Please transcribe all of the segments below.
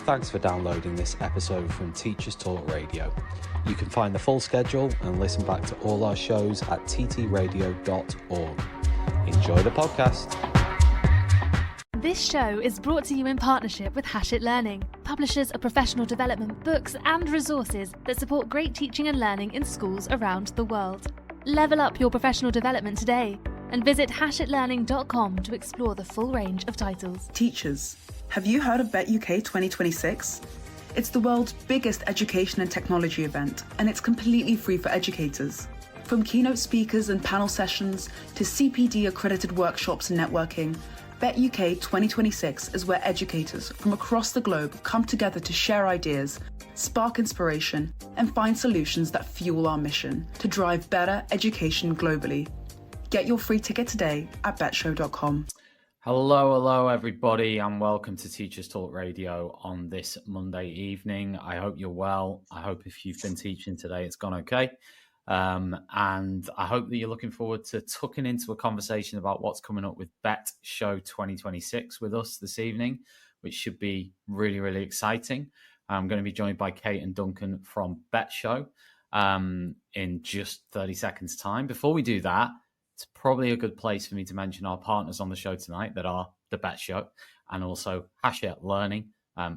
Thanks for downloading this episode from Teachers Talk Radio. You can find the full schedule and listen back to all our shows at ttradio.org. Enjoy the podcast. This show is brought to you in partnership with Hachette Learning, publishers of professional development books and resources that support great teaching and learning in schools around the world. Level up your professional development today and visit hachetlearning.com to explore the full range of titles. Teachers, have you heard of BETT UK 2026? It's the world's biggest education and technology event, and it's completely free for educators. From keynote speakers and panel sessions to CPD accredited workshops and networking, BETT UK 2026 is where educators from across the globe come together to share ideas, spark inspiration, and find solutions that fuel our mission to drive better education globally. Get your free ticket today at bettshow.com. Hello, everybody, and welcome to Teachers Talk Radio on this Monday evening. I hope you're well. I hope if you've been teaching today, it's gone okay. And I hope that you're looking forward to tucking into a conversation about what's coming up with BETT Show 2026 with us this evening, which should be really, really exciting. I'm going to be joined by Kate and Duncan from BETT Show in just 30 seconds' time. Before we do that, it's probably a good place for me to mention our partners on the show tonight that are the BETT Show and also Hachette Learning,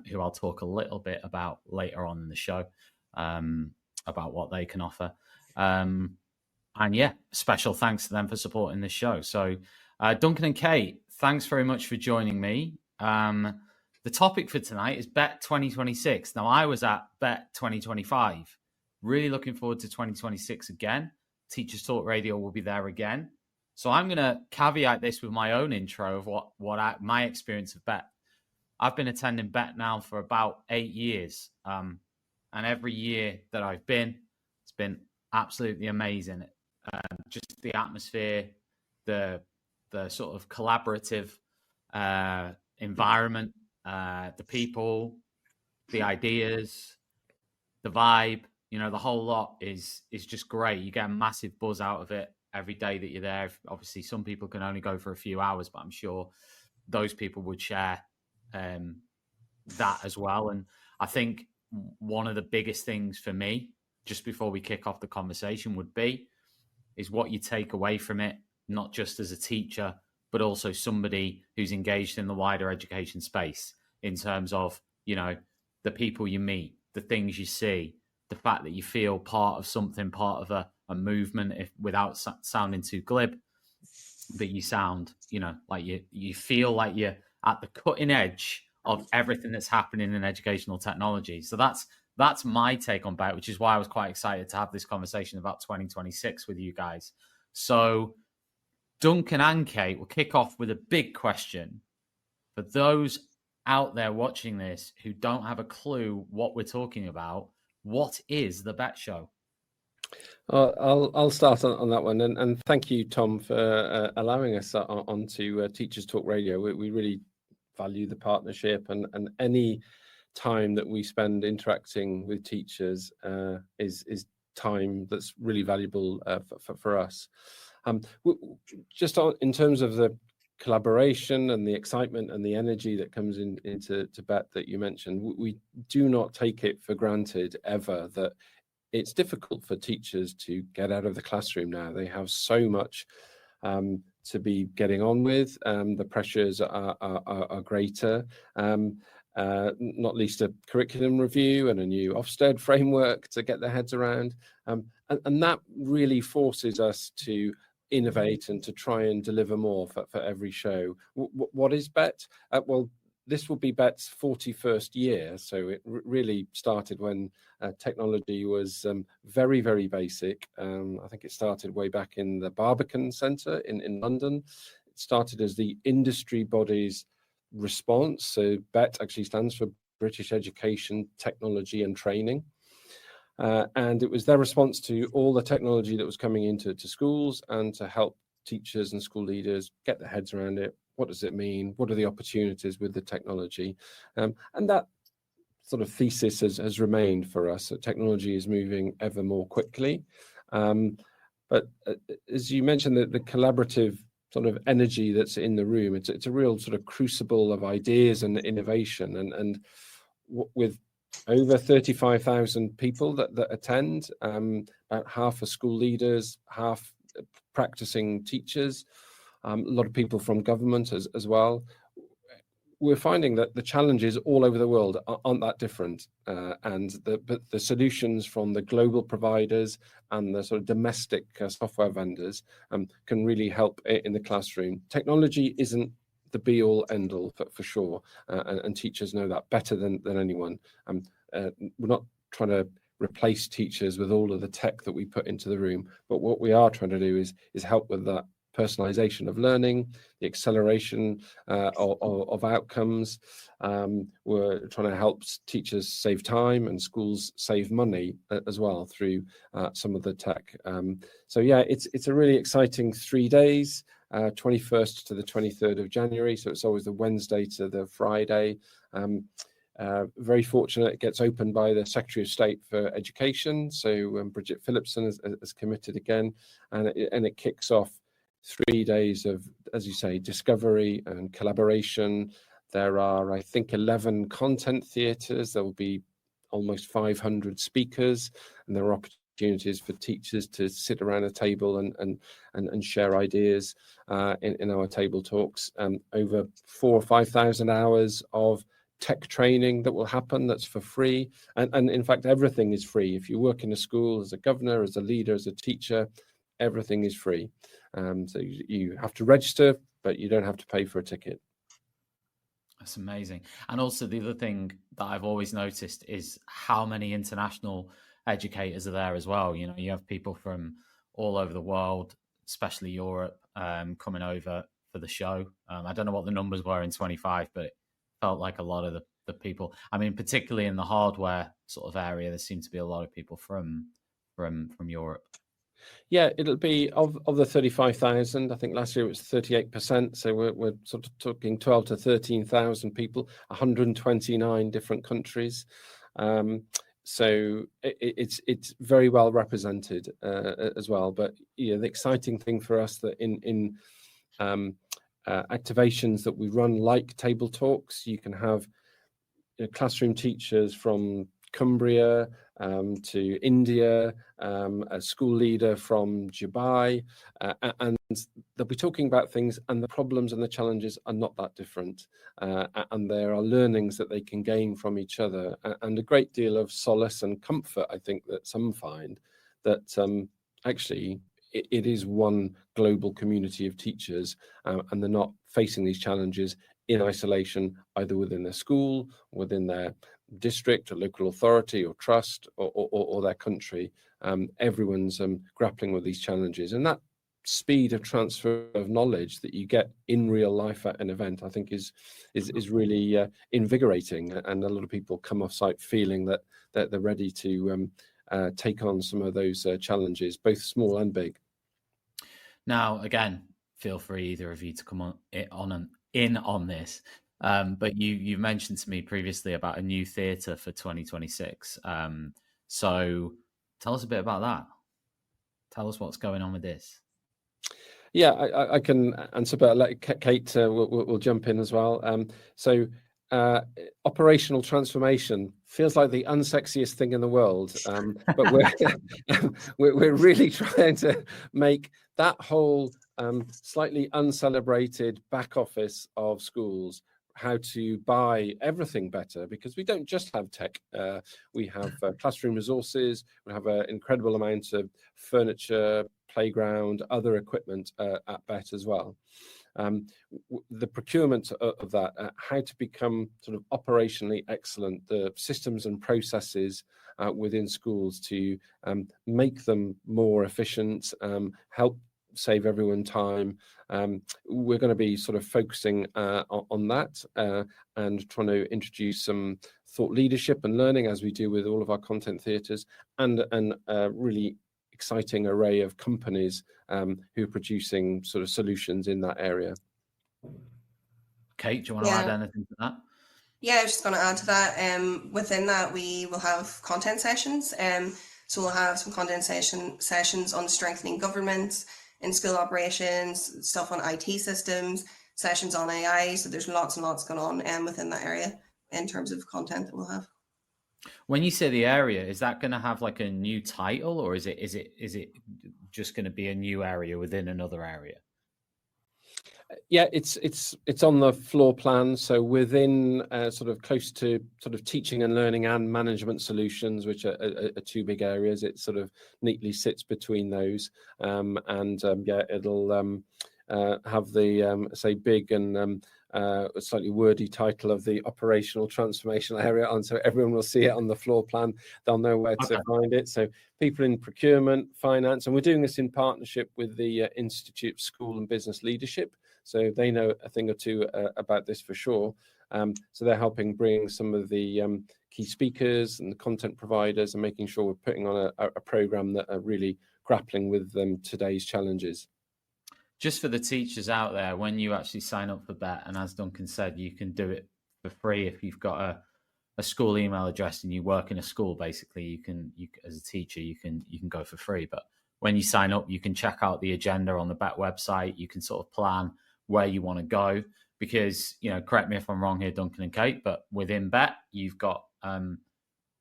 who I'll talk a little bit about later on in the show, about what they can offer. And yeah, special thanks to them for supporting this show. So Duncan and Kate, thanks very much for joining me. The topic for tonight is BETT 2026. Now, I was at BETT 2025. Really looking forward to 2026 again. Teachers Talk Radio will be there again. So I'm going to caveat this with my own intro of my experience of BETT. I've been attending BETT now for about 8 years. And every year that I've been, it's been absolutely amazing. Just the atmosphere, the sort of collaborative environment, the people, the ideas, the vibe. You know, the whole lot is just great. You get a massive buzz out of it every day that you're there. Obviously, some people can only go for a few hours, but I'm sure those people would share that as well. And I think one of the biggest things for me, just before we kick off the conversation, is what you take away from it, not just as a teacher, but also somebody who's engaged in the wider education space in terms of, you know, the people you meet, the things you see, the fact that you feel part of something, part of a movement, without sounding too glib, but you sound, you know, like you feel like you're at the cutting edge of everything that's happening in educational technology. So that's my take on BETT, which is why I was quite excited to have this conversation about 2026 with you guys. So Duncan and Kate will kick off with a big question for those out there watching this who don't have a clue what we're talking about. What is the BETT Show? I'll start on that one, and thank you, Tom, for allowing us onto Teachers Talk Radio. We really value the partnership, and any time that we spend interacting with teachers is time that's really valuable for us. Just in terms of the collaboration and the excitement and the energy that comes into BETT that you mentioned, we do not take it for granted ever that it's difficult for teachers to get out of the classroom now. They have so much to be getting on with. The pressures are greater, not least a curriculum review and a new Ofsted framework to get their heads around. And that really forces us to innovate and to try and deliver more for every show. What is BETT? Well, this will be BETT's 41st year, so it really started when technology was very, very basic. I think it started way back in the Barbican Centre in London. It started as the industry body's response. So BETT actually stands for British Education, Technology and Training. And it was their response to all the technology that was coming into schools and to help teachers and school leaders get their heads around it. What does it mean? What are the opportunities with the technology? And that sort of thesis has remained for us. So technology is moving ever more quickly. But as you mentioned, the collaborative sort of energy that's in the room, it's a real sort of crucible of ideas and innovation. And with over 35,000 people that attend, about half are school leaders, half practicing teachers, a lot of people from government as well. We're finding that the challenges all over the world aren't that different, and the solutions from the global providers and the sort of domestic software vendors can really help in the classroom. Technology isn't the be-all, end-all for sure, and teachers know that better than anyone. We're not trying to replace teachers with all of the tech that we put into the room, but what we are trying to do is help with that personalization of learning, the acceleration of outcomes. We're trying to help teachers save time and schools save money as well through some of the tech. So yeah, it's a really exciting 3 days, 21st to the 23rd of January. So it's always the Wednesday to the Friday. Very fortunate it gets opened by the Secretary of State for Education. So Bridget Phillipson has committed again, and it kicks off 3 days of, as you say, discovery and collaboration. There are, I think, 11 content theatres. There will be almost 500 speakers, and there are opportunities for teachers to sit around a table and share ideas in our table talks. Over 4,000 or 5,000 hours of tech training that will happen that's for free. And in fact, everything is free. If you work in a school as a governor, as a leader, as a teacher, everything is free. So you have to register, but you don't have to pay for a ticket. That's amazing. And also the other thing that I've always noticed is how many international educators are there as well. You know, you have people from all over the world, especially Europe, coming over for the show. I don't know what the numbers were in 25, but it felt like a lot of the people. I mean, particularly in the hardware sort of area, there seem to be a lot of people from Europe. Yeah, it'll be of the 35,000. I think last year it was 38%. So we're sort of talking 12 to 13,000 people, 129 different countries. So it's very well represented as well. But the exciting thing for us that in activations that we run, like table talks, you can have classroom teachers from Cumbria to India, a school leader from Dubai, and they'll be talking about things, and the problems and the challenges are not that different, and there are learnings that they can gain from each other, and a great deal of solace and comfort, I think, that some find that actually it is one global community of teachers, and they're not facing these challenges in isolation, either within their school, within their district or local authority or trust or their country. Everyone's grappling with these challenges, and that speed of transfer of knowledge that you get in real life at an event, I think is really invigorating, and a lot of people come off site feeling that they're ready to take on some of those challenges, both small and big. Now, again, feel free, either of you, to come on this. But you mentioned to me previously about a new theatre for 2026. So tell us a bit about that. Tell us what's going on with this. Yeah, I can answer, but let Kate will jump in as well. So operational transformation feels like the unsexiest thing in the world, but we're really trying to make that whole slightly uncelebrated back office of schools, how to buy everything better, because we don't just have tech. We have classroom resources, we have an incredible amount of furniture, playground, other equipment at BETT as well. The procurement of that, how to become sort of operationally excellent, the systems and processes within schools to make them more efficient, help save everyone time. We're going to be sort of focusing on that and trying to introduce some thought leadership and learning, as we do with all of our content theatres, and a really exciting array of companies who are producing sort of solutions in that area. Kate, do you want to add anything to that? Yeah, I was just going to add to that. Within that, we will have content sessions. So we'll have some content sessions on strengthening government in school operations, stuff on IT systems, sessions on AI. So there's lots and lots going on within that area. in terms of content that we'll have. When you say the area, is that going to have like a new title, or is it just going to be a new area within another area? Yeah, it's on the floor plan. So within sort of close to sort of teaching and learning and management solutions, which are two big areas, it sort of neatly sits between those. Yeah, it'll have the say big and a slightly wordy title of the operational transformational area on, so everyone will see it on the floor plan. They'll know where to find it. So people in procurement, finance, and we're doing this in partnership with the Institute of School and Business Leadership. So they know a thing or two about this for sure. So they're helping bring some of the key speakers and the content providers and making sure we're putting on a program that are really grappling with today's challenges. Just for the teachers out there, when you actually sign up for BETT, and as Duncan said, you can do it for free if you've got a school email address and you work in a school. Basically, you can as a teacher you can go for free. But when you sign up, you can check out the agenda on the BETT website. You can sort of plan where you want to go, because, you know, correct me if I'm wrong here, Duncan and Kate, but within BETT, you've got,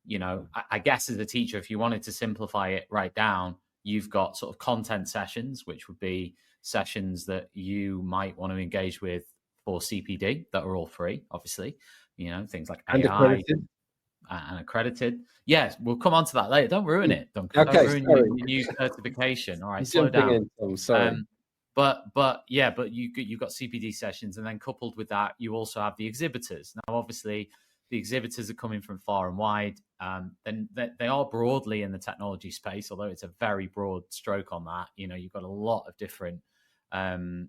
you know, I guess as a teacher, if you wanted to simplify it right down, you've got sort of content sessions, which would be sessions that you might want to engage with for CPD that are all free, obviously, you know, things like and AI accredited. And accredited. Yes, we'll come on to that later. Don't ruin it, Duncan. Okay, Don't ruin your new certification. All right, slow down. I'm sorry. But you've got CPD sessions, and then coupled with that, you also have the exhibitors. Now, obviously, the exhibitors are coming from far and wide. Then they are broadly in the technology space, although it's a very broad stroke on that. You know, you've got a lot of different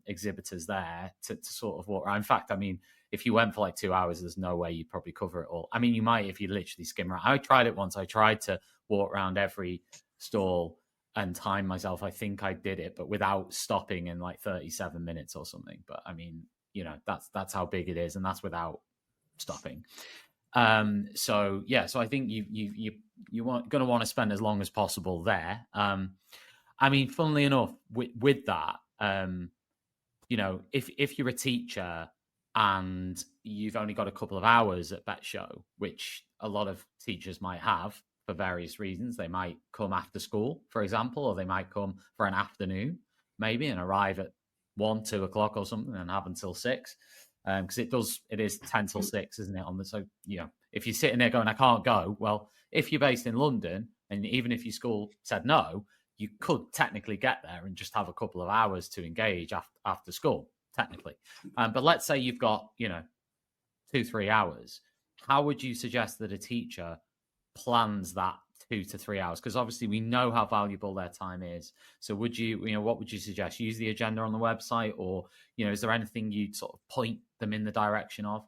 exhibitors there to sort of walk around. In fact, I mean, if you went for like 2 hours, there's no way you'd probably cover it all. I mean, you might if you literally skim around. I tried it once. I tried to walk around every stall and time myself. I think I did it, but without stopping in like 37 minutes or something. But I mean, you know, that's how big it is, and that's without stopping. So I think you want going to want to spend as long as possible there. I mean, funnily enough, with that, you know, if you're a teacher and you've only got a couple of hours at BETT Show, which a lot of teachers might have for various reasons, they might come after school, for example, or they might come for an afternoon, maybe, and arrive at 1, 2 o'clock or something and have until 6. Because it is 10 till 6, isn't it? So, you know, if you're sitting there going, I can't go, well, if you're based in London, and even if your school said no, you could technically get there and just have a couple of hours to engage after school, technically. But let's say you've got, you know, 2-3 hours. How would you suggest that a teacher plans that 2 to 3 hours? Because obviously we know how valuable their time is. So what would you suggest? Use the agenda on the website, or, you know, is there anything you'd sort of point them in the direction of?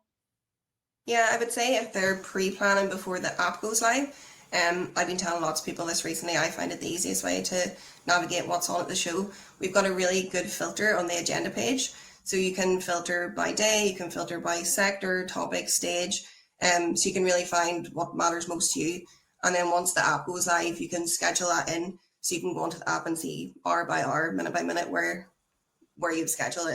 Yeah, I would say if they're pre-planning before the app goes live, I've been telling lots of people this recently, I find it the easiest way to navigate what's on at the show. We've got a really good filter on the agenda page. So you can filter by day, you can filter by sector, topic, stage. So you can really find what matters most to you. And then once the app goes live, you can schedule that in. So you can go onto the app and see hour by hour, minute by minute where you've scheduled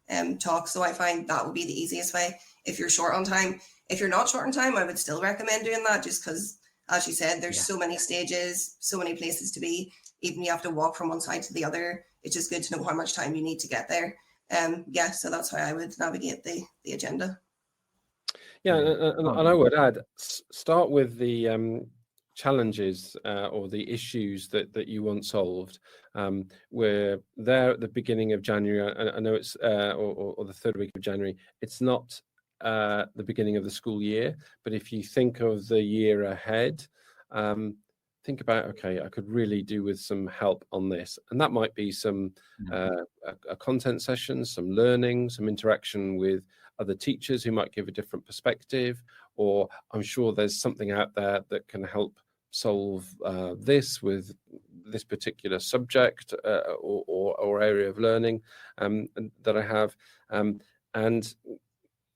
in talks. So I find that would be the easiest way if you're short on time. If you're not short on time, I would still recommend doing that, just because, as you said, there's so many stages, so many places to be. Even you have to walk from one side to the other. It's just good to know how much time you need to get there. So that's how I would navigate the agenda. Yeah, and I would add, start with the challenges or the issues that you want solved. We're there at the beginning of January. I know it's or the third week of January. It's not the beginning of the school year, but if you think of the year ahead, think about, okay, I could really do with some help on this, and that might be some a content session, some learning, some interaction with other teachers who might give a different perspective, or I'm sure there's something out there that can help solve this with this particular subject or area of learning that I have, and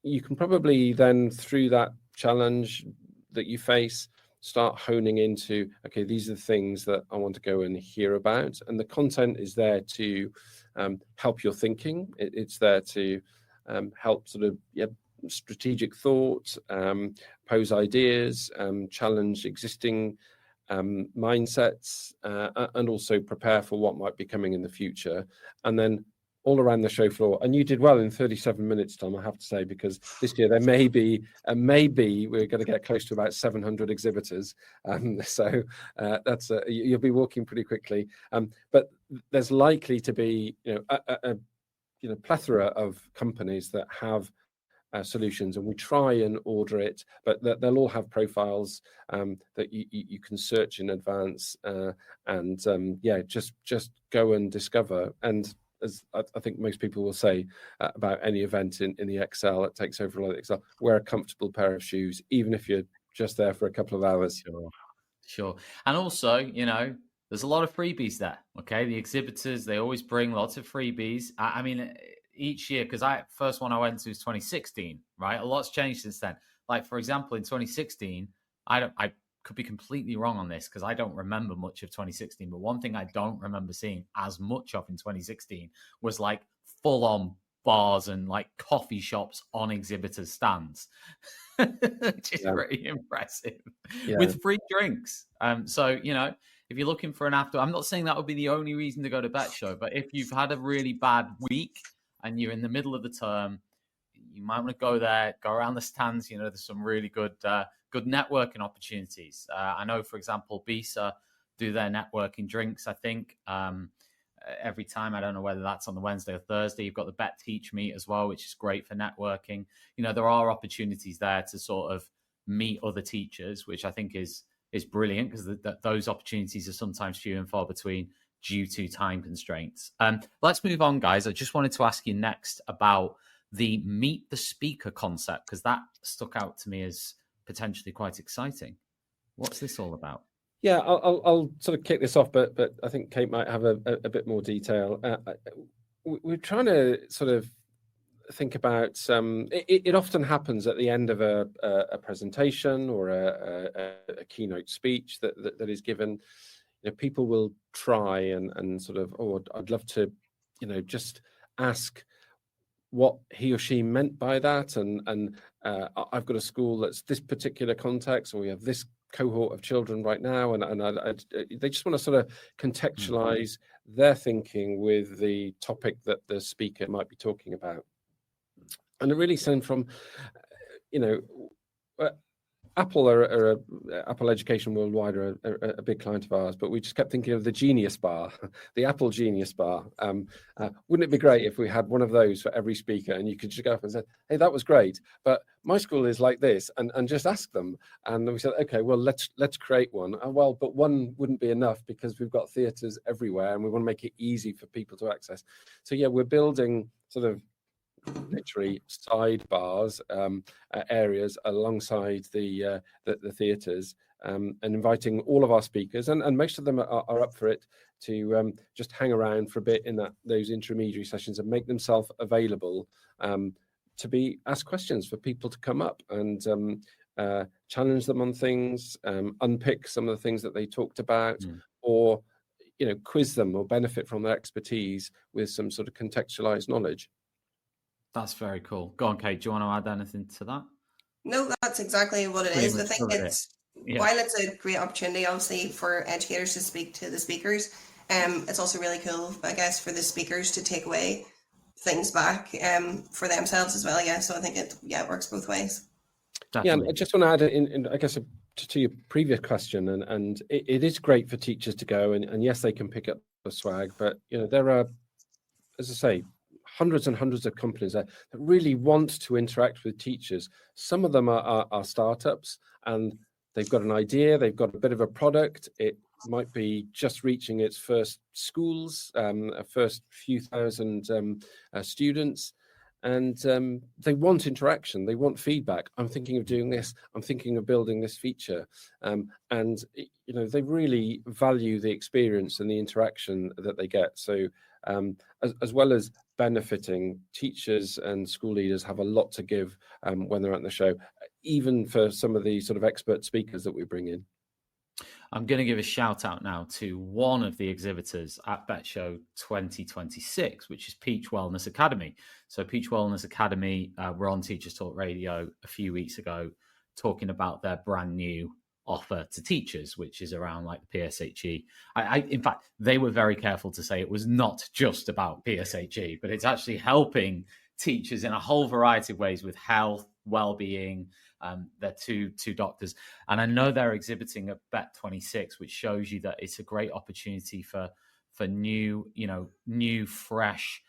you can probably then, through that challenge that you face, start honing into, okay, these are the things that I want to go and hear about. And the content is there to help your thinking. It's there to help sort of strategic thought, pose ideas, challenge existing mindsets, and also prepare for what might be coming in the future. And then all around the show floor. And you did well in 37 minutes, Tom, I have to say, because this year there maybe we're going to get close to about 700 exhibitors. So that's you'll be walking pretty quickly. But there's likely to be a plethora of companies that have solutions, and we try and order it, but they'll all have profiles that you can search in advance, and just go and discover. And as I think most people will say about any event in the Excel, it takes over a lot of Excel. Wear a comfortable pair of shoes, even if you're just there for a couple of hours. Sure. And also, there's a lot of freebies there. Okay, the exhibitors, they always bring lots of freebies. I mean, each year, because first one I went to was 2016, right? A lot's changed since then. Like, for example, in 2016, I could be completely wrong on this because I don't remember much of 2016, but one thing I don't remember seeing as much of in 2016 was like full-on bars and like coffee shops on exhibitors' stands, which is pretty impressive, with free drinks. So, if you're looking for an after, I'm not saying that would be the only reason to go to BETT Show, but if you've had a really bad week and you're in the middle of the term, you might want to go there, go around the stands. There's some really good networking opportunities. I know, for example, BISA do their networking drinks, I think, every time. I don't know whether that's on the Wednesday or Thursday. You've got the BETT Teach Meet as well, which is great for networking. There are opportunities there to sort of meet other teachers, which I think is brilliant, because those opportunities are sometimes few and far between due to time constraints. Let's move on, guys. I just wanted to ask you next about the Meet the Speaker concept, because that stuck out to me as potentially quite exciting. What's this all about? Yeah, I'll sort of kick this off, but I think Kate might have a bit more detail. We're trying to sort of think about it often happens at the end of a presentation or a keynote speech that is given. People will try and sort of, I'd love to just ask what he or she meant by that, and I've got a school that's this particular context, or we have this cohort of children right now, and they just want to sort of contextualize their thinking with the topic that the speaker might be talking about. And it really stemmed from, Apple Apple Education Worldwide are a big client of ours, but we just kept thinking of the Genius Bar, the Apple Genius Bar. Wouldn't it be great if we had one of those for every speaker, and you could just go up and say, "Hey, that was great, but my school is like this," and just ask them. And we said, "Okay, well, let's create one." Well, but one wouldn't be enough because we've got theatres everywhere, and we want to make it easy for people to access. So yeah, we're building sort of literally sidebars, areas alongside the theatres, and inviting all of our speakers, and most of them are up for it, to just hang around for a bit in those intermediary sessions and make themselves available to be asked questions, for people to come up and challenge them on things, unpick some of the things that they talked about, or quiz them or benefit from their expertise with some sort of contextualized knowledge. That's very cool. Go on, Kate. Do you want to add anything to that? No, that's exactly what it is. I think while it's a great opportunity, obviously, for educators to speak to the speakers, it's also really cool, I guess, for the speakers to take away things back for themselves as well. Yeah, so I think it works both ways. Definitely. Yeah, I just want to add in I guess, to your previous question, and it is great for teachers to go, and yes, they can pick up the swag, but there are, as I say, hundreds and hundreds of companies that really want to interact with teachers. Some of them are startups, and they've got an idea, they've got a bit of a product. It might be just reaching its first schools, first few thousand students, and they want interaction, they want feedback. I'm thinking of doing this, I'm thinking of building this feature, and they really value the experience and the interaction that they get. So as well as benefiting, teachers and school leaders have a lot to give when they're at the show, even for some of the sort of expert speakers that we bring in. I'm going to give a shout out now to one of the exhibitors at BETT Show 2026, which is Peach Wellness Academy. So Peach Wellness Academy were on Teachers Talk Radio a few weeks ago talking about their brand new offer to teachers, which is around like the PSHE. In fact, they were very careful to say it was not just about PSHE, but it's actually helping teachers in a whole variety of ways with health, well-being. They're two doctors, and I know they're exhibiting at BETT 26, which shows you that it's a great opportunity for new fresh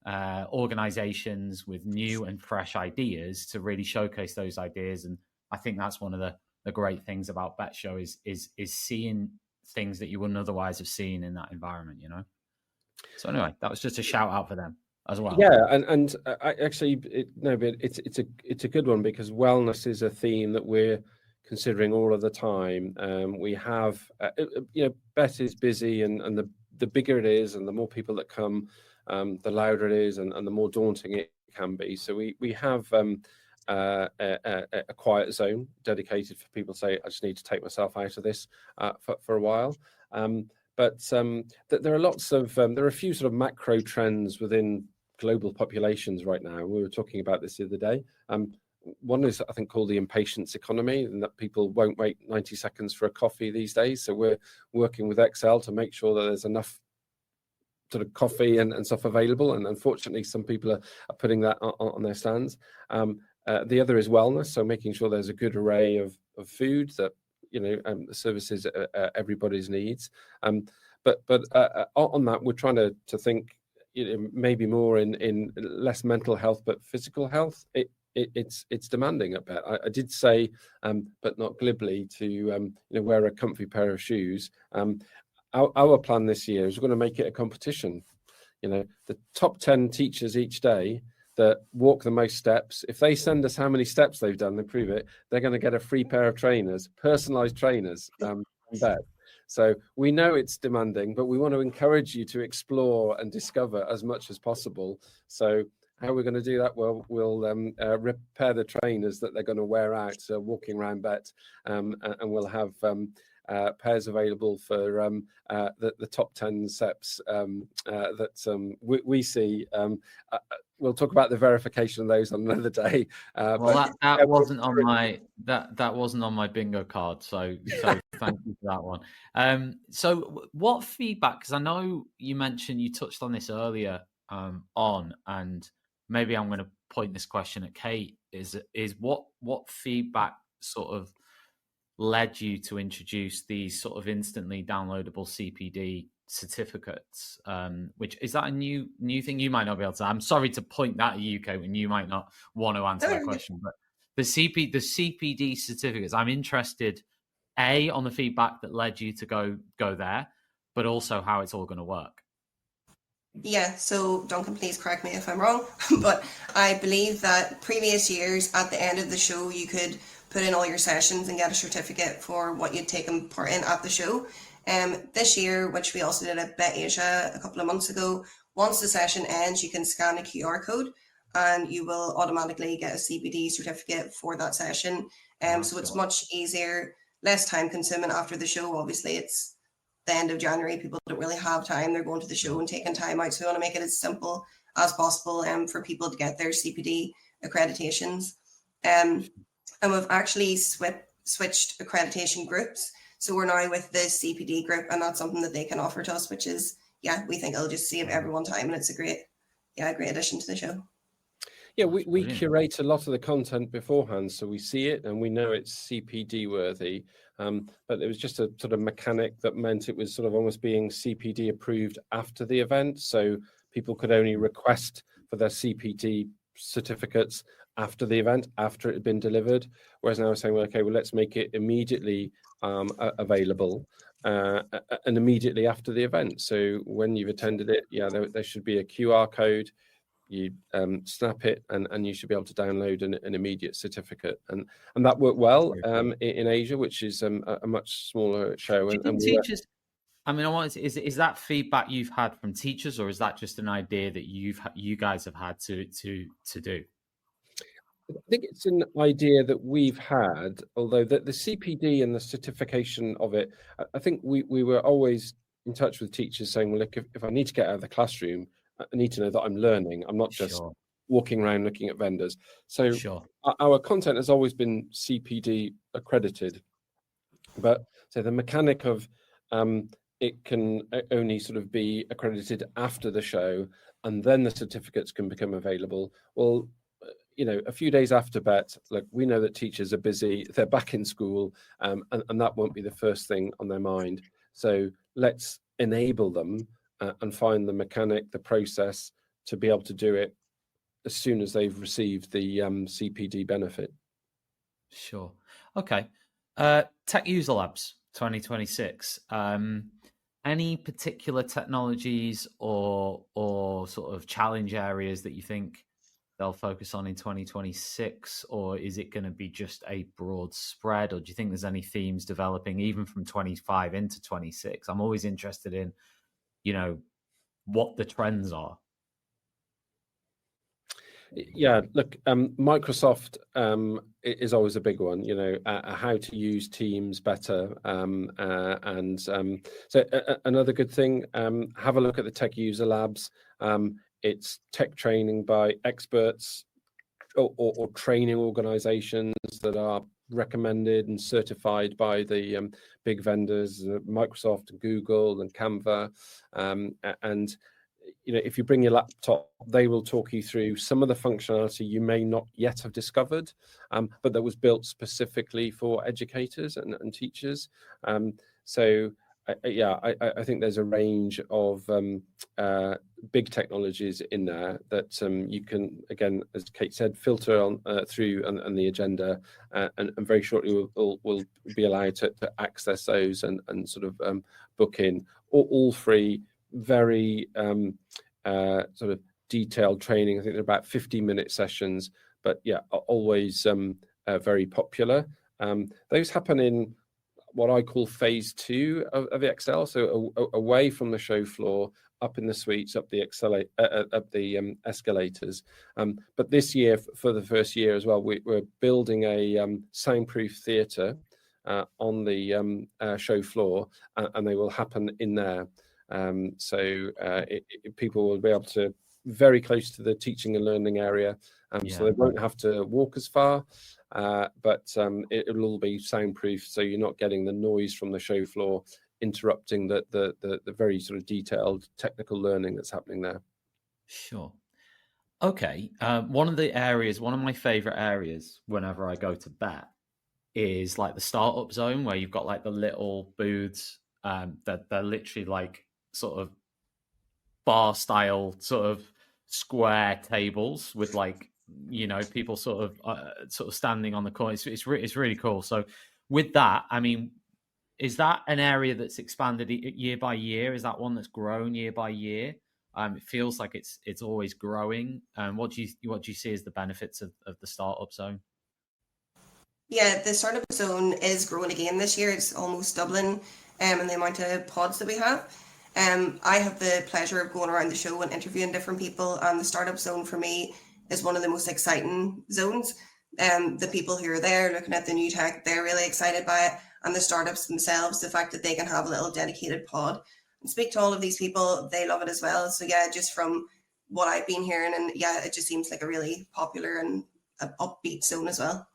organizations with new and fresh ideas to really showcase those ideas. And I think that's one of the great things about BETT Show is seeing things that you wouldn't otherwise have seen in that environment, So anyway, that was just a shout out for them as well. Yeah, and I actually, but it's a good one, because wellness is a theme that we're considering all of the time. We have, BETT is busy, and the bigger it is, and the more people that come, the louder it is, and the more daunting it can be. So we have a quiet zone dedicated for people to say, I just need to take myself out of this for a while. But there are lots of there are a few sort of macro trends within global populations right now. We were talking about this the other day. One is, I think, called the impatience economy, and that people won't wait 90 seconds for a coffee these days. So we're working with Excel to make sure that there's enough sort of coffee and stuff available. And unfortunately, some people are putting that on their stands. The other is wellness, so making sure there's a good array of food that the services everybody's needs. But on that, we're trying to think maybe more in less mental health but physical health. It's demanding at BETT. I did say, but not glibly, to wear a comfy pair of shoes. Our plan this year is we're going to make it a competition. The top 10 teachers each day that walk the most steps, if they send us how many steps they've done, they prove it, they're going to get a free pair of trainers, personalized trainers from BETT. So we know it's demanding, but we want to encourage you to explore and discover as much as possible. So how we're going to do that? Well, we'll repair the trainers that they're going to wear out walking around BETT, and we'll have pairs available for the top 10 steps that we see. We'll talk about the verification of those on another day. Well, that wasn't on my that wasn't on my bingo card. So thank you for that one. So what feedback? Because I know you touched on this earlier and maybe I'm going to point this question at Kate. Is what feedback sort of led you to introduce these sort of instantly downloadable CPD certificates? Which is that a new thing? You might not be able to. I'm sorry to point that at you, Kate, and you might not want to answer that question. But the CPD certificates, I'm interested on the feedback that led you to go there, but also how it's all going to work. Yeah, so Duncan, please correct me if I'm wrong, but I believe that previous years at the end of the show you could put in all your sessions and get a certificate for what you'd taken part in at the show. This year, which we also did at BETT Asia a couple of months ago, once the session ends, you can scan a QR code and you will automatically get a CPD certificate for that session. So it's much easier, less time consuming after the show. Obviously, it's the end of January. People don't really have time. They're going to the show and taking time out. So we want to make it as simple as possible for people to get their CPD accreditations. And we've actually switched accreditation groups. So we're now with the CPD group, and that's something that they can offer to us, which is, we think it'll just save everyone time, and it's a great addition to the show. Yeah, we curate a lot of the content beforehand, so we see it and we know it's CPD worthy. But it was just a sort of mechanic that meant it was sort of almost being CPD approved after the event. So people could only request for their CPD certificates after the event, after it had been delivered. Whereas now we're saying, well, okay, well, let's make it immediately available and immediately after the event. So when you've attended it, there should be a QR code. You snap it and you should be able to download an immediate certificate. And that worked well in Asia, which is a much smaller show. And teachers, is that feedback you've had from teachers, or is that just an idea that you guys have had to do? I think it's an idea that we've had, although the CPD and the certification of it, I think we were always in touch with teachers saying, well, look, if I need to get out of the classroom, I need to know that I'm learning. I'm not just Sure. walking around looking at vendors. So Sure. our content has always been CPD accredited. But so the mechanic of it can only sort of be accredited after the show, and then the certificates can become available. Well, a few days after BETT, look, we know that teachers are busy, they're back in school, and that won't be the first thing on their mind. So let's enable them and find the mechanic, the process to be able to do it as soon as they've received the CPD benefit. Sure. Okay. Tech User Labs 2026. Any particular technologies or sort of challenge areas that you think they'll focus on in 2026, or is it going to be just a broad spread, or do you think there's any themes developing even from 25 into 26? I'm always interested in, what the trends are. Yeah, look, Microsoft is always a big one, how to use Teams better. So another good thing, have a look at the Tech User Labs. It's tech training by experts or training organizations that are recommended and certified by the big vendors, Microsoft and Google and Canva. And if you bring your laptop, they will talk you through some of the functionality you may not yet have discovered, but that was built specifically for educators and teachers. I think there's a range of big technologies in there that you can, again, as Kate said, filter on through and the agenda, and very shortly we'll be allowed to access those and sort of book in, all free, very sort of detailed training. I think they're about 15-minute sessions, but yeah, always very popular. Those happen in what I call phase 2 of the Excel, so away from the show floor, up in the suites, up the escalators. But this year, for the first year as well, we're building a soundproof theatre on the show floor, and they will happen in there. People will be able to very close to the teaching and learning area, so they won't have to walk as far. But it will all be soundproof, so you're not getting the noise from the show floor interrupting the very sort of detailed technical learning that's happening there. Sure. Okay. One of my favorite areas whenever I go to BETT is like the startup zone, where you've got like the little booths that they're literally like sort of bar style sort of square tables with like people sort of standing on the corner. It's really cool. So with that, I mean, is that an area that's expanded year by year? Is that one that's grown year by year? It feels like it's always growing. What do you see as the benefits of the startup zone? Yeah, the startup zone is growing again this year. It's almost doubling in the amount of pods that we have. I have the pleasure of going around the show and interviewing different people, and the startup zone for me is one of the most exciting zones. The people who are there looking at the new tech, they're really excited by it, and the startups themselves, the fact that they can have a little dedicated pod and speak to all of these people, they love it as well. So yeah, just from what I've been hearing, and yeah, it just seems like a really popular and upbeat zone as well.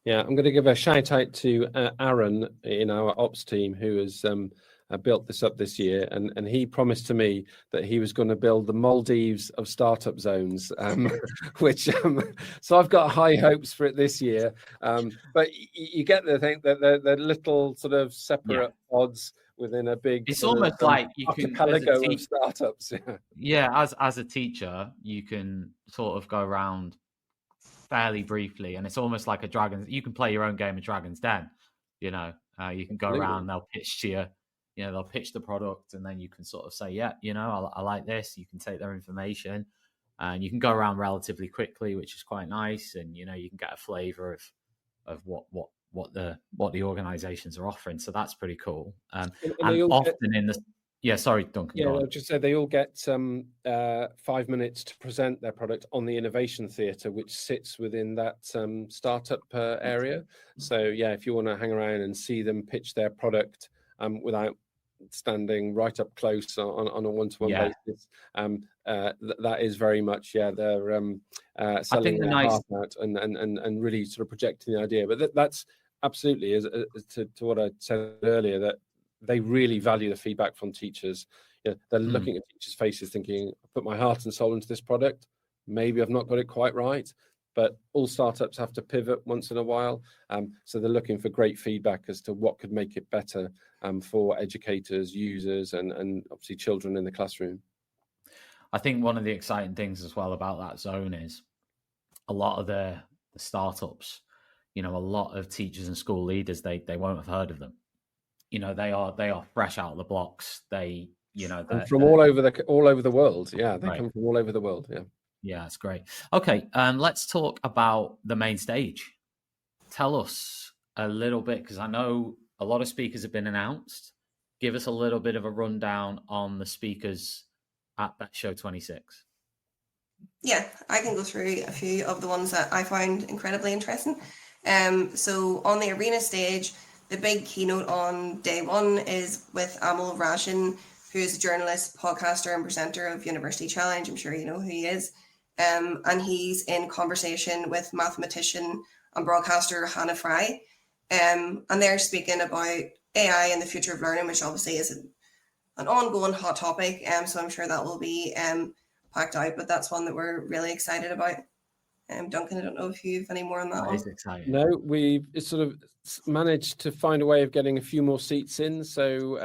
Yeah, I'm going to give a shout out to Aaron in our ops team, who has built this up this year, and he promised to me that he was going to build the Maldives of startup zones, which so I've got high hopes for it this year. But you get the thing that they're little sort of separate pods within a big. It's almost like you can, archipelago of startups. Yeah, as a teacher, you can sort of go around fairly briefly, and it's almost like you can play your own game of Dragon's Den. You can go around, they'll pitch to you. They'll pitch the product, and then you can sort of say, I like this. You can take their information, and you can go around relatively quickly, which is quite nice. And you can get a flavor of what the organizations are offering. So that's pretty cool. And often Yeah, sorry, Duncan. Yeah, go on. I'll just say they all get 5 minutes to present their product on the Innovation Theatre, which sits within that startup area. So yeah, if you want to hang around and see them pitch their product without standing right up close on a one-to-one basis, that is very much they're selling their heart out and really sort of projecting the idea. But that's absolutely as to what I said earlier, that they really value the feedback from teachers. They're looking at teachers' faces thinking, I put my heart and soul into this product. Maybe I've not got it quite right, but all startups have to pivot once in a while. So they're looking for great feedback as to what could make it better for educators, users, and obviously children in the classroom. I think one of the exciting things as well about that zone is a lot of the startups, a lot of teachers and school leaders, they won't have heard of them. They are fresh out of the blocks. They, and from all over the world. Yeah, they come from all over the world. Yeah, that's great. Okay, let's talk about the main stage. Tell us a little bit, because I know a lot of speakers have been announced. Give us a little bit of a rundown on the speakers at BETT Show 26. Yeah, I can go through a few of the ones that I found incredibly interesting. So on the arena stage, the big keynote on day one is with Amal Rashin, who is a journalist, podcaster, and presenter of University Challenge. I'm sure you know who he is. And he's in conversation with mathematician and broadcaster Hannah Fry. And they're speaking about AI and the future of learning, which obviously is an ongoing hot topic. So I'm sure that will be packed out, but that's one that we're really excited about. Duncan, I don't know if you have any more on that one. Is exciting. No, we've sort of managed to find a way of getting a few more seats in. So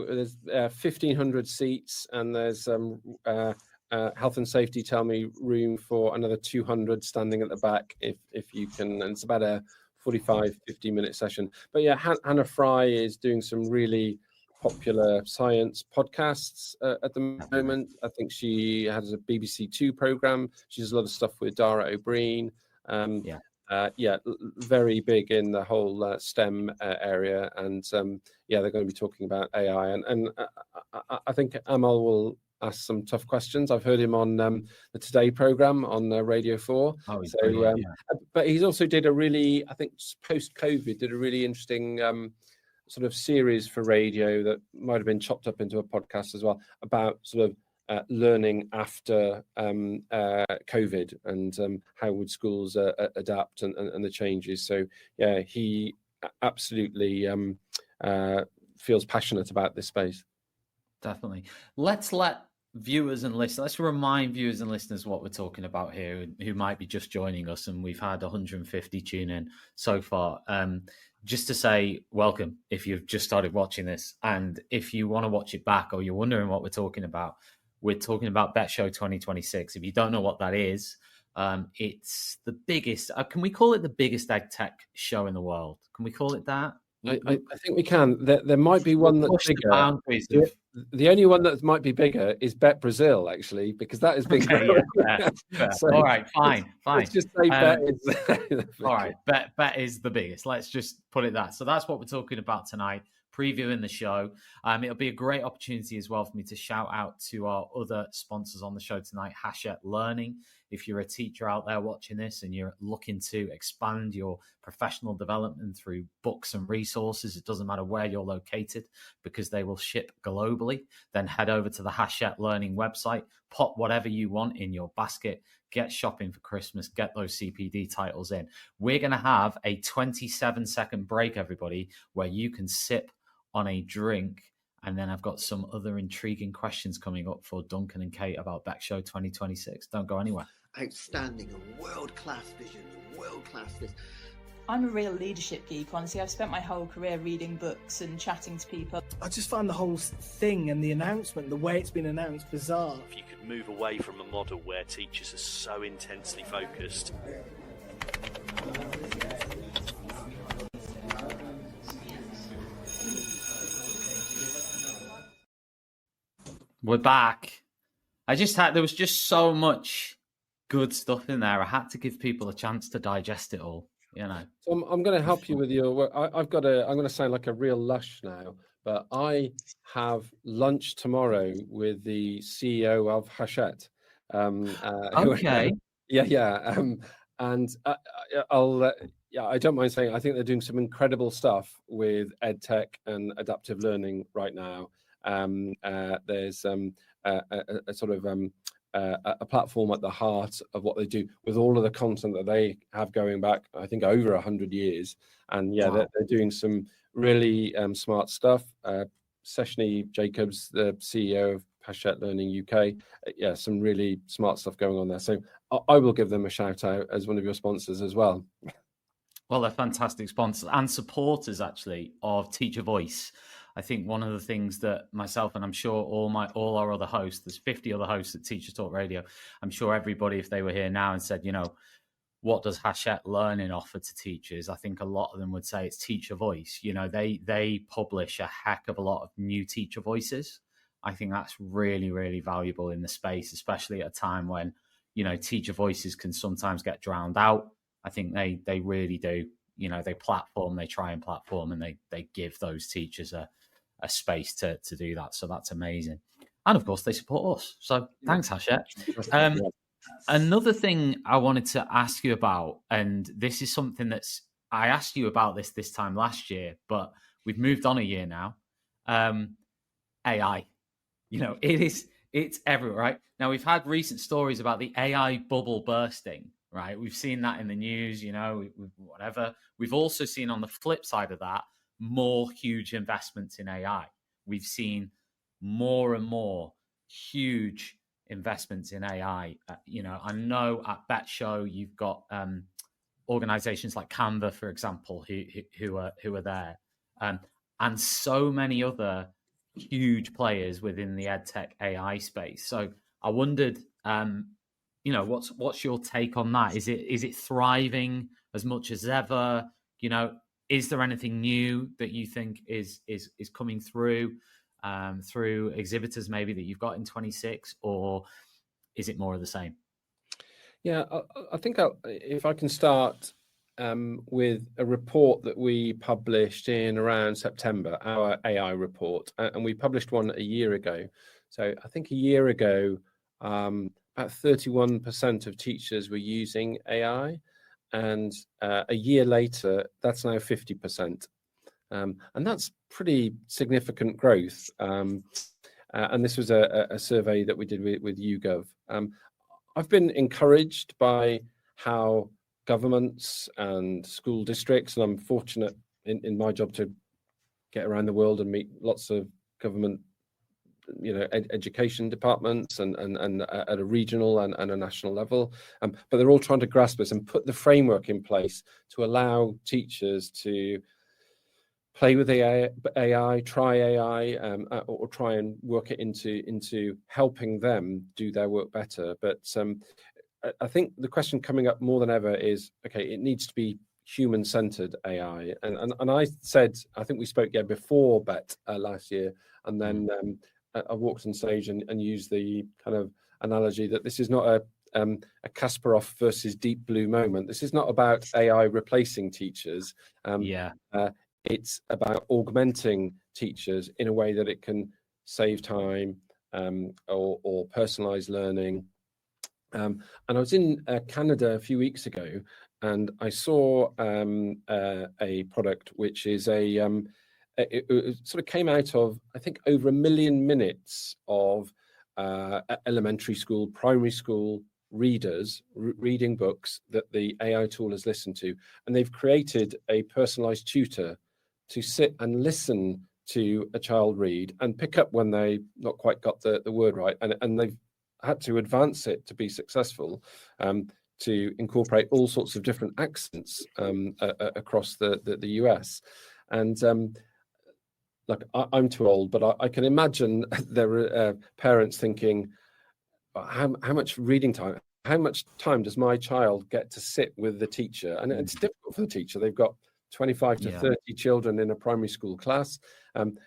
there's 1,500 seats, and there's health and safety tell me room for another 200 standing at the back if you can. And it's about a 45-50-minute session. But yeah, Hannah Fry is doing some really popular science podcasts at the moment. I think she has a BBC Two program. She does a lot of stuff with Dara O'Brien. Very big in the whole STEM area, and they're going to be talking about AI. And I think Amal will ask some tough questions. I've heard him on the Today program on Radio 4. Oh, he's brilliant, but he's also did a really, I think post-COVID, did a really interesting sort of series for radio that might have been chopped up into a podcast as well, about sort of learning after COVID, and how would schools adapt and the changes. So yeah, he absolutely feels passionate about this space. Definitely. Let's remind viewers and listeners what we're talking about here, who might be just joining us, and we've had 150 tune in so far. Just to say welcome if you've just started watching this, and if you want to watch it back, or you're wondering what we're talking about BETT Show 2026. If you don't know what that is, it's the biggest, can we call it the biggest ed tech show in the world? Can we call it that? I think we can. There might be one that's bigger. The only one that might be bigger is BETT Brazil, actually, because that is bigger. Okay, yeah. So, all right, fine. Let's just say BETT is. All right, BETT is the biggest. Let's just put it that. So that's what we're talking about tonight, previewing the show. It'll be a great opportunity as well for me to shout out to our other sponsors on the show tonight, Hachette Learning. If you're a teacher out there watching this and you're looking to expand your professional development through books and resources, it doesn't matter where you're located because they will ship globally, then head over to the Hachette Learning website, pop whatever you want in your basket, get shopping for Christmas, get those CPD titles in. We're going to have a 27-second break, everybody, where you can sip on a drink. And then I've got some other intriguing questions coming up for Duncan and Kate about BETT Show 2026. Don't go anywhere. Outstanding, a world-class vision, world-class this. I'm a real leadership geek, honestly. I've spent my whole career reading books and chatting to people. I just find the whole thing and the announcement, the way it's been announced, bizarre. If you could move away from a model where teachers are so intensely focused. We're back. There was just so much good stuff in there. I had to give people a chance to digest it all, So I'm going to help you with your work. I'm going to sound like a real lush now, but I have lunch tomorrow with the CEO of Hachette. Okay. And I don't mind saying I think they're doing some incredible stuff with EdTech and adaptive learning right now. There's a sort of a platform at the heart of what they do with all of the content that they have going back, I think, over 100 years. And Wow. they're doing some really smart stuff. Seshni Jacobs, the CEO of Hachette Learning UK, some really smart stuff going on there. So I will give them a shout out as one of your sponsors as well. Well, they're fantastic sponsors and supporters, actually, of Teacher Voice. I think one of the things that myself, and I'm sure all our other hosts, there's 50 other hosts at Teachers Talk Radio, I'm sure everybody, if they were here now and said, what does Hachette Learning offer to teachers? I think a lot of them would say it's Teacher Voice. They publish a heck of a lot of new teacher voices. I think that's really, really valuable in the space, especially at a time when, teacher voices can sometimes get drowned out. I think they really do. They try and platform, and they give those teachers a space to do that. So that's amazing. And of course, they support us. So thanks, Hachette. Another thing I wanted to ask you about, and this is something I asked you about this time last year, but we've moved on a year now. AI, it's everywhere, right? Now, we've had recent stories about the AI bubble bursting, right? We've seen that in the news, whatever. We've also seen on the flip side of that, more huge investments in AI. We've seen more and more huge investments in AI. I know at BETT Show you've got organizations like Canva, for example, who are there, and so many other huge players within the EdTech AI space. So I wondered, what's your take on that? Is it thriving as much as ever? Is there anything new that you think is coming through exhibitors maybe that you've got in 26, or is it more of the same? Yeah, I think if I can start with a report that we published in around September, our AI report, and we published one a year ago. So I think a year ago, about 31% of teachers were using AI, and a year later, that's now 50%. And that's pretty significant growth. And this was a survey that we did with YouGov. I've been encouraged by how governments and school districts, and I'm fortunate in my job to get around the world and meet lots of government, education departments and at a regional and a national level. But they're all trying to grasp this and put the framework in place to allow teachers to play with AI, try AI, or try and work it into helping them do their work better. But I think the question coming up more than ever is, okay, it needs to be human-centered AI. And I said, I think we spoke before BETT last year, and then I walked on stage and used the kind of analogy that this is not a Kasparov versus Deep Blue moment. This is not about AI replacing teachers. It's about augmenting teachers in a way that it can save time or personalize learning. And I was in Canada a few weeks ago, and I saw a product which is it sort of came out of, I think, over 1 million minutes of elementary school, primary school readers reading books that the AI tool has listened to. And they've created a personalized tutor to sit and listen to a child read and pick up when they not quite got the word right. And they've had to advance it to be successful, to incorporate all sorts of different accents across the US. And look, I'm too old, but I can imagine there are parents thinking, how much reading time, how much time does my child get to sit with the teacher? And it's difficult for the teacher. They've got 25 to 30 children in a primary school class.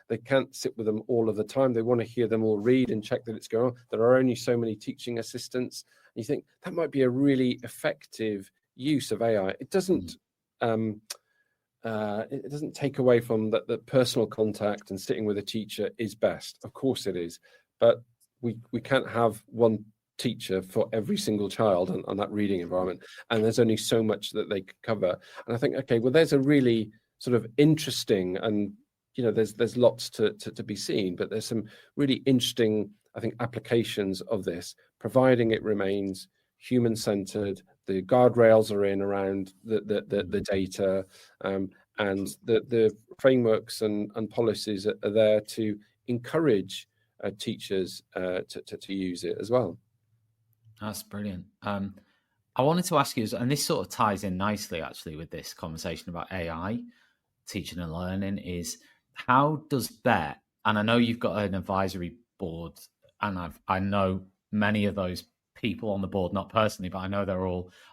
They can't sit with them all of the time. They want to hear them all read and check that it's going on. There are only so many teaching assistants. And you think that might be a really effective use of AI. It doesn't it doesn't take away from that personal contact and sitting with a teacher is best. Of course it is, but we can't have one teacher for every single child on that reading environment, and there's only so much that they could cover. And I think, okay, well, there's a really sort of interesting, and there's lots to be seen, but there's some really interesting, I think, applications of this, providing it remains human-centered. The guardrails are in around the data, and the frameworks and policies are there to encourage teachers to use it as well. That's brilliant. I wanted to ask you, and this sort of ties in nicely actually with this conversation about AI, teaching and learning, is how does BETT, and I know you've got an advisory board, and I know many of those people on the board, not personally, but I know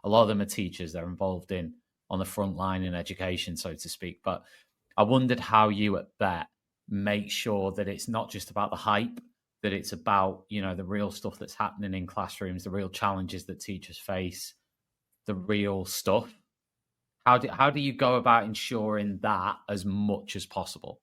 a lot of them are teachers. They're involved on the front line in education, so to speak. But I wondered how you at BETT make sure that it's not just about the hype, that it's about, the real stuff that's happening in classrooms, the real challenges that teachers face, the real stuff. How do you go about ensuring that as much as possible?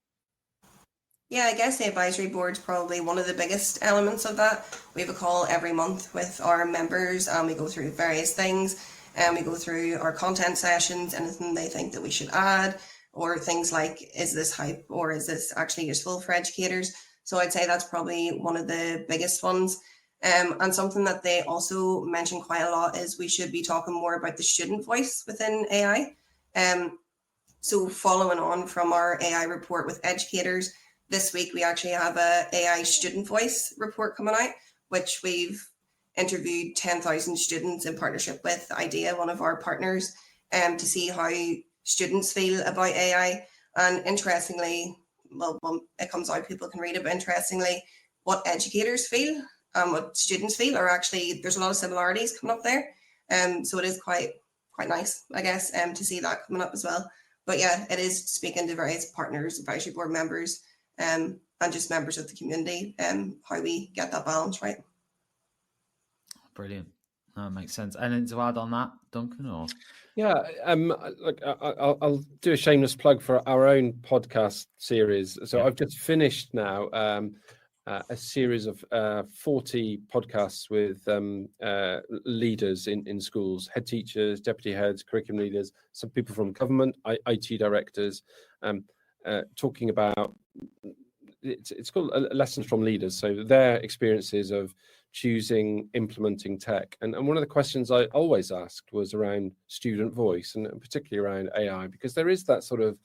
Yeah, I guess the advisory board is probably one of the biggest elements of that. We have a call every month with our members, and we go through various things, and we go through our content sessions, anything they think that we should add, or things like, is this hype or is this actually useful for educators? So I'd say that's probably one of the biggest ones. And something that they also mention quite a lot is we should be talking more about the student voice within AI. So following on from our AI report with educators, this week we actually have a AI student voice report coming out, which we've interviewed 10,000 students in partnership with IDEA, one of our partners, to see how students feel about AI. And interestingly, well, when it comes out, people can read it, but interestingly, what educators feel and what students feel are actually, there's a lot of similarities coming up there. So it is quite nice, I guess, to see that coming up as well. But yeah, it is speaking to various partners, advisory board members, and just members of the community, how we get that balance right. Brilliant. That makes sense. And to add on that, Duncan, or? Yeah, look, I'll do a shameless plug for our own podcast series. So yeah. I've just finished now a series of 40 podcasts with leaders in schools, head teachers, deputy heads, curriculum leaders, some people from government, IT directors, talking about, it's called Lessons from Leaders. So their experiences of choosing, implementing tech. And one of the questions I always asked was around student voice, and particularly around AI, because there is that sort of,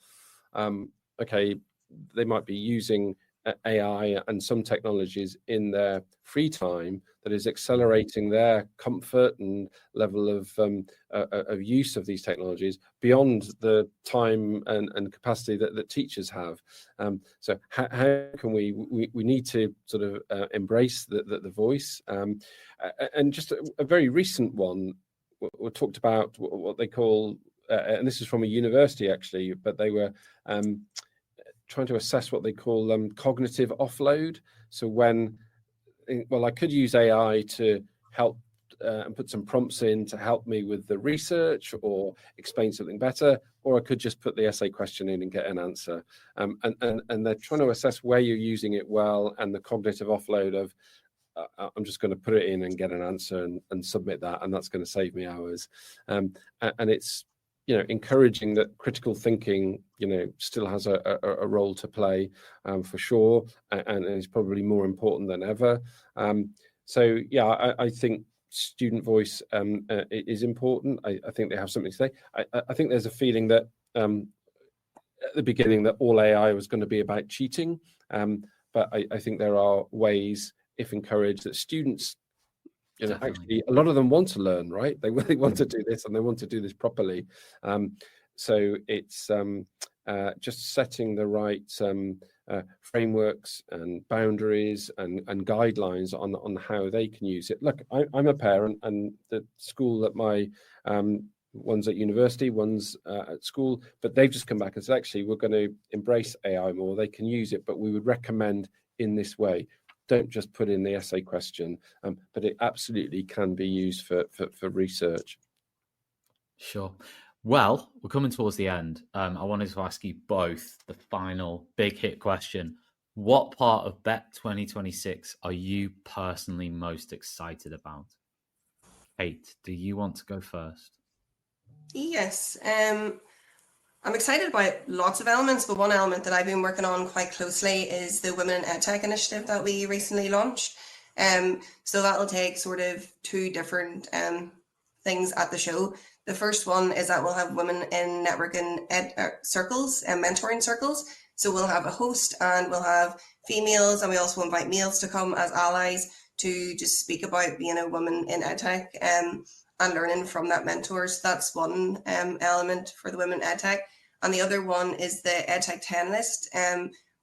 okay, they might be using AI and some technologies in their free time that is accelerating their comfort and level of use of these technologies beyond the time and capacity that teachers have. So how can we need to sort of embrace the voice, and just a very recent one. We talked about what they call, and this is from a university actually, but they were trying to assess what they call cognitive offload. So when, well, I could use AI to help and put some prompts in to help me with the research or explain something better, or I could just put the essay question in and get an answer. And they're trying to assess where you're using it well, and the cognitive offload of, I'm just going to put it in and get an answer and submit that, and that's going to save me hours. And it's, encouraging that critical thinking, still has a role to play, for sure, and is probably more important than ever. So yeah, I think student voice is important. I think they have something to say. I think there's a feeling that at the beginning that all AI was going to be about cheating, but I think there are ways, if encouraged, that students, actually, a lot of them want to learn, right? They really want to do this, and they want to do this properly. So it's just setting the right frameworks and boundaries and guidelines on how they can use it. Look, I'm a parent, and the school that my one's at university, one's at school, but they've just come back and said, actually, we're going to embrace AI more. They can use it, but we would recommend in this way. Don't just put in the essay question, but it absolutely can be used for research. Sure. Well, we're coming towards the end. I wanted to ask you both the final big hit question. What part of BETT 2026 are you personally most excited about? Kate, do you want to go first? Yes. I'm excited about lots of elements, but one element that I've been working on quite closely is the Women in EdTech initiative that we recently launched. So that'll take sort of two different things at the show. The first one is that we'll have women in networking circles and mentoring circles. So we'll have a host and we'll have females, and we also invite males to come as allies to just speak about being a woman in EdTech and learning from that mentor. So that's one element for the Women in EdTech. And the other one is the EdTech 10 list,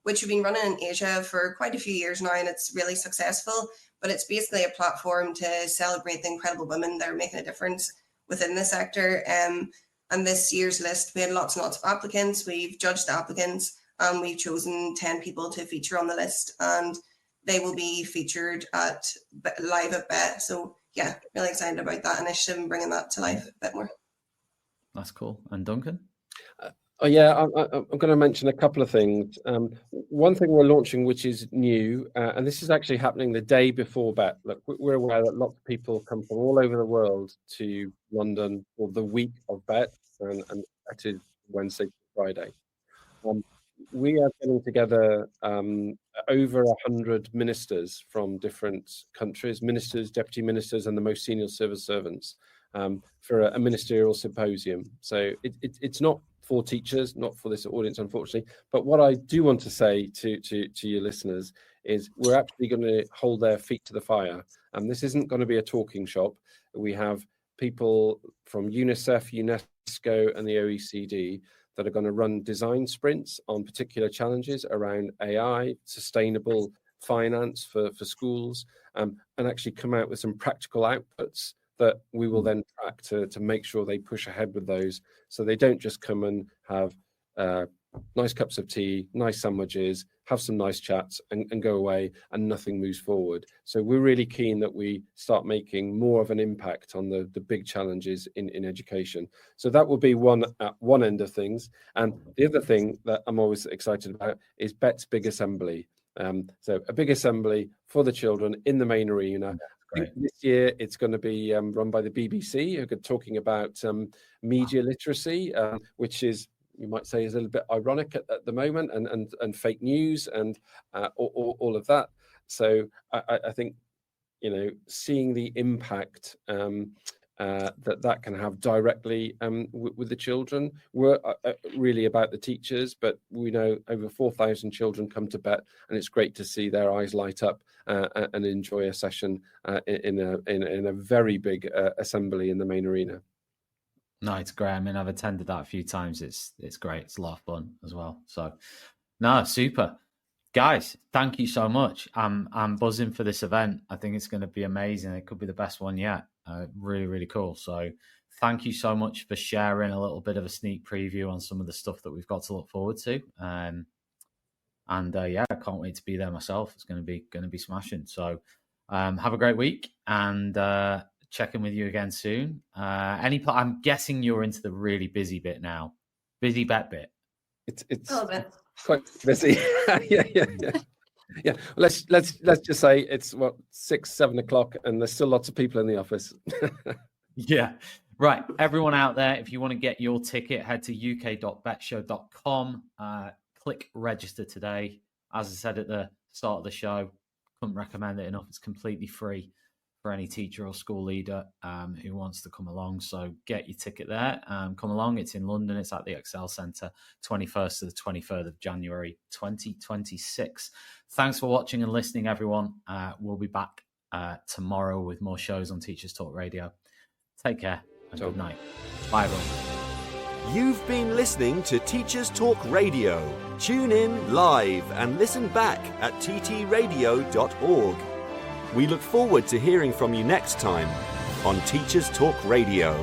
which we've been running in Asia for quite a few years now, and it's really successful. But it's basically a platform to celebrate the incredible women that are making a difference within the sector. And this year's list, we had lots and lots of applicants. We've judged the applicants, and we've chosen 10 people to feature on the list, and they will be featured live at BETT. So yeah, really excited about that initiative and bringing that to life a bit more. That's cool. And Duncan? I'm going to mention a couple of things. One thing we're launching, which is new, and this is actually happening the day before BETT. Look, we're aware that lots of people come from all over the world to London for the week of BETT, and that is Wednesday to Friday. We are getting together over 100 ministers from different countries, ministers, deputy ministers, and the most senior civil servants for a ministerial symposium. So it's not for teachers, not for this audience, unfortunately. But what I do want to say to your listeners is we're actually going to hold their feet to the fire. And this isn't going to be a talking shop. We have people from UNICEF, UNESCO, and the OECD that are going to run design sprints on particular challenges around AI, sustainable finance for schools, and actually come out with some practical outputs that we will then track to make sure they push ahead with those, so they don't just come and have nice cups of tea, nice sandwiches, have some nice chats and go away and nothing moves forward. So we're really keen that we start making more of an impact on the big challenges in education. So that will be one at one end of things. And the other thing that I'm always excited about is BETT's Big Assembly. So a big assembly for the children in the main arena. I think this year it's going to be run by the BBC, who are talking about media literacy, which is, you might say, is a little bit ironic at the moment, and fake news and all of that. So I think, seeing the impact that can have directly with the children. We're really about the teachers, but we know over 4,000 children come to BETT, and it's great to see their eyes light up and enjoy a session in a very big assembly in the main arena. No, it's great. I mean, I've attended that a few times. It's great. It's a lot of fun as well. So, no, super. Guys, thank you so much. I'm buzzing for this event. I think it's going to be amazing. It could be the best one yet. Really, really cool. So thank you so much for sharing a little bit of a sneak preview on some of the stuff that we've got to look forward to. Yeah, I can't wait to be there myself. It's going to be smashing. So have a great week, and check in with you again soon. I'm guessing you're into the really busy bit now. Busy BETT bit. It's a little bit. Quite busy. Yeah. Let's just say it's 6-7 o'clock, and there's still lots of people in the office. Yeah. Right. Everyone out there, if you want to get your ticket, head to uk.bettshow.com. Click register today. As I said at the start of the show, couldn't recommend it enough. It's completely free for any teacher or school leader who wants to come along. So get your ticket there. Come along. It's in London. It's at the Excel Centre, 21st to the 23rd of January, 2026. Thanks for watching and listening, everyone. We'll be back tomorrow with more shows on Teachers Talk Radio. Take care and good night. Bye, everyone. You've been listening to Teachers Talk Radio. Tune in live and listen back at ttradio.org. We look forward to hearing from you next time on Teachers Talk Radio.